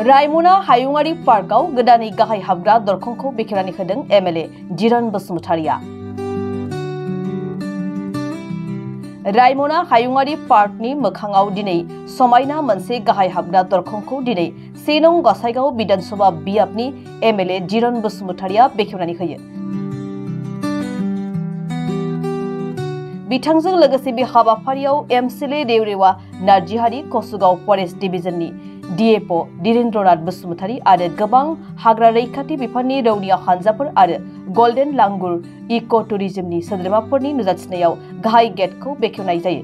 रायमना हायुङारि पार्कआव गोदानै गाहाय हाबग्रा दरखंखौ बेखेवनानै होदों एमएलए जिरन बसुमतारिया। रायमना हायुङारि पार्कनि मोखाङाव दिनै समायना मोनसे गाहाय हाबग्रा दरखंखौ दिनै 1 नं गसाइगाव विधानसभा बियाबनि एमएलए जिरन बसुमतारिया बेखेवनानै होयो। बिथांजों लोगोसे बे हाबाफारियाव एमसिएलए रेवरेवा नार्जिहारि कसुगाव फरेस्ट डिभिजननि डिएफअ धीरेन्द्रनाथ बसुमतारी आरो गोबां हाग्रा रैखाथि बिफाननि रौनिया हानजाफोर आरो गल्डेन लांगुर इक' टुरिजमनि सोद्रोमाफोरनि नुजाथिनायाव गाहाय गेटखौ बेखेवनाय जायो।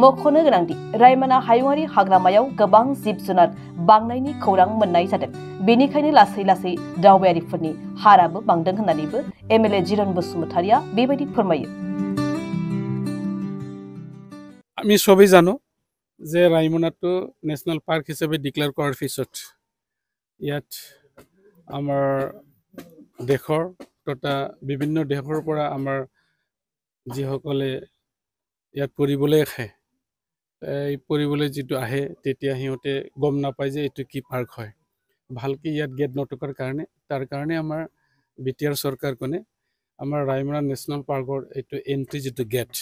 मख'नो गोनांदि रायमना हायुङारि हाग्रामायाव गोबां जिब जुनार बांनायनि खौरां मोननाय जादों। बेनिखायनो लासै लासै दावबायारिफोरनि हाराबो बांदों होननानैबो एमएलए जिरन बसुमतारिया बेबायदि फोरमायो। আমি সবেই জানো যে ৰাইমনাটো নেশ্যনেল পাৰ্ক হিচাপে ডিক্লেয়াৰ কৰাৰ পিছত ইয়াত আমাৰ দেশৰ তথা বিভিন্ন দেশৰ পৰা আমাৰ যিসকলে ইয়াত পৰিবলৈ আহে এই পৰিবলৈ যিটো আহে তেতিয়া সিহঁতে গম নাপায় যে এইটো কি পাৰ্ক হয়। ভালকৈ ইয়াত গেট নথকাৰ কাৰণে তাৰ কাৰণে আমাৰ বিটিআৰ চৰকাৰখনে আমাৰ ৰাইমনা নেশ্যনেল পাৰ্কৰ এইটো এণ্ট্ৰি যিটো গেট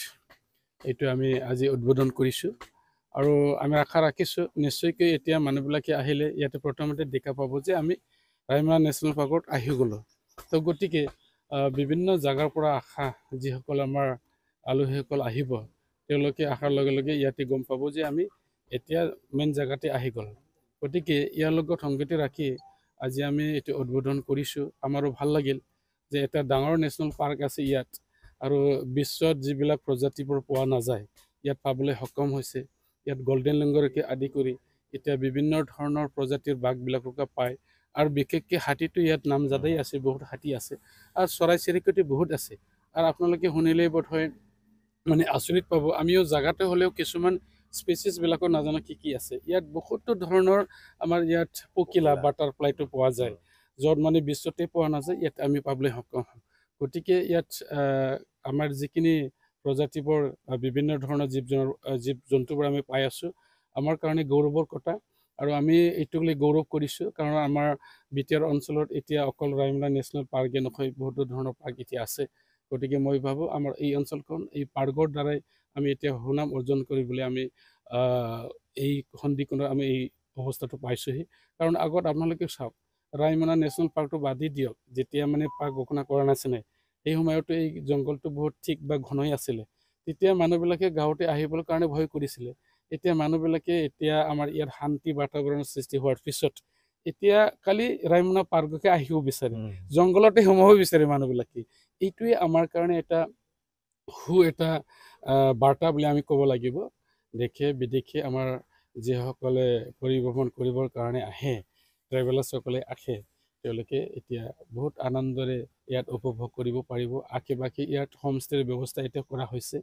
এইটো আমি আজি উদ্বোধন কৰিছোঁ আৰু আমি আশা ৰাখিছোঁ নিশ্চয়কৈ এতিয়া মানুহবিলাকে আহিলে ইয়াতে প্ৰথমতে দেখা পাব যে আমি ৰাইমনা নেশ্যনেল পাৰ্কত আহি গ'লোঁ। তো গতিকে বিভিন্ন জাগাৰ পৰা আশা যিসকল আমাৰ আলহীসকল আহিব তেওঁলোকে আহাৰ লগে লগে ইয়াতে গম পাব যে আমি এতিয়া মেইন জাগাতে আহি গ'ল। গতিকে ইয়াৰ লগত সংগতি ৰাখি আজি আমি এইটো উদ্বোধন কৰিছোঁ। আমাৰো ভাল লাগিল যে এটা ডাঙৰ নেশ্যনেল পাৰ্ক আছে ইয়াত আৰু বিশ্বত যিবিলাক প্ৰজাতিবোৰ পোৱা নাযায় ইয়াত পাবলৈ সক্ষম হৈছে। ইয়াত গল্ডেন লাংগুৰকে আদি কৰি এতিয়া বিভিন্ন ধৰণৰ প্ৰজাতিৰ বাঘবিলাককে পায় আৰু বিশেষকৈ হাতীটো ইয়াত নামজাদাই আছে, বহুত হাতী আছে আৰু চৰাই চিৰিকটি বহুত আছে। আৰু আপোনালোকে শুনিলেই বোধহয় মানে আচৰিত পাব, আমিও জাগাতে হ'লেও কিছুমান স্পেচিছবিলাকো নাজানো কি কি আছে। ইয়াত বহুতো ধৰণৰ আমাৰ ইয়াত পখিলা বাটাৰফ্লাইটো পোৱা যায় য'ত মানে বিশ্বতে পোৱা নাযায়, ইয়াত আমি পাবলৈ সক্ষম হওঁ। গতিকে ইয়াত আমাৰ যিখিনি প্ৰজাতিবোৰ বিভিন্ন ধৰণৰ জীৱ জন্তুবোৰ আমি পাই আছোঁ আমাৰ কাৰণে গৌৰৱৰ কথা আৰু আমি এইটোক লৈ গৌৰৱ কৰিছোঁ কাৰণ আমাৰ বিটিআৰ অঞ্চলত এতিয়া অকল ৰাইমনা নেশ্যনেল পাৰ্কে নহয় বহুতো ধৰণৰ পাৰ্ক এতিয়া আছে। গতিকে মই ভাবোঁ আমাৰ এই অঞ্চলখন এই পাৰ্কৰ দ্বাৰাই আমি এতিয়া সুনাম অৰ্জন কৰিবলৈ আমি এই সন্ধিখনত আমি এই অৱস্থাটো পাইছোঁহি। কাৰণ আগত আপোনালোকে চাওক ৰাইমনা নেশ্যনেল পাৰ্কটো বাদি দিয়ক, যেতিয়া মানে পাৰ্ক ঘোষণা কৰা নাছিলে সেই সময়তো এই জংঘলটো বহুত ঠিক বা ঘনই আছিলে। তেতিয়া মানুহবিলাকে গাঁৱতে আহিবৰ কাৰণে ভয় কৰিছিলে। এতিয়া মানুহবিলাকে এতিয়া আমাৰ ইয়াত শান্তি বাতাবৰণৰ সৃষ্টি হোৱাৰ পিছত এতিয়া খালি ৰাইমনা পাৰ্ককে আহিব বিচাৰে, জংঘলতে সোমাব বিচাৰে মানুহবিলাকে। এইটোৱে আমাৰ কাৰণে এটা এটা বাৰ্তা বুলি আমি ক'ব লাগিব। দেশে বিদেশে আমাৰ যিসকলে পৰিভ্ৰমণ কৰিবৰ কাৰণে আহে, ট্ৰেভেলাৰ্ছসকলে আহে, তেওঁলোকে এতিয়া বহুত আনন্দৰে ইয়াত উপভোগ কৰিব পাৰিব। আশে পাশে ইয়াত হোমষ্টেৰ ব্যৱস্থা এতিয়া কৰা হৈছে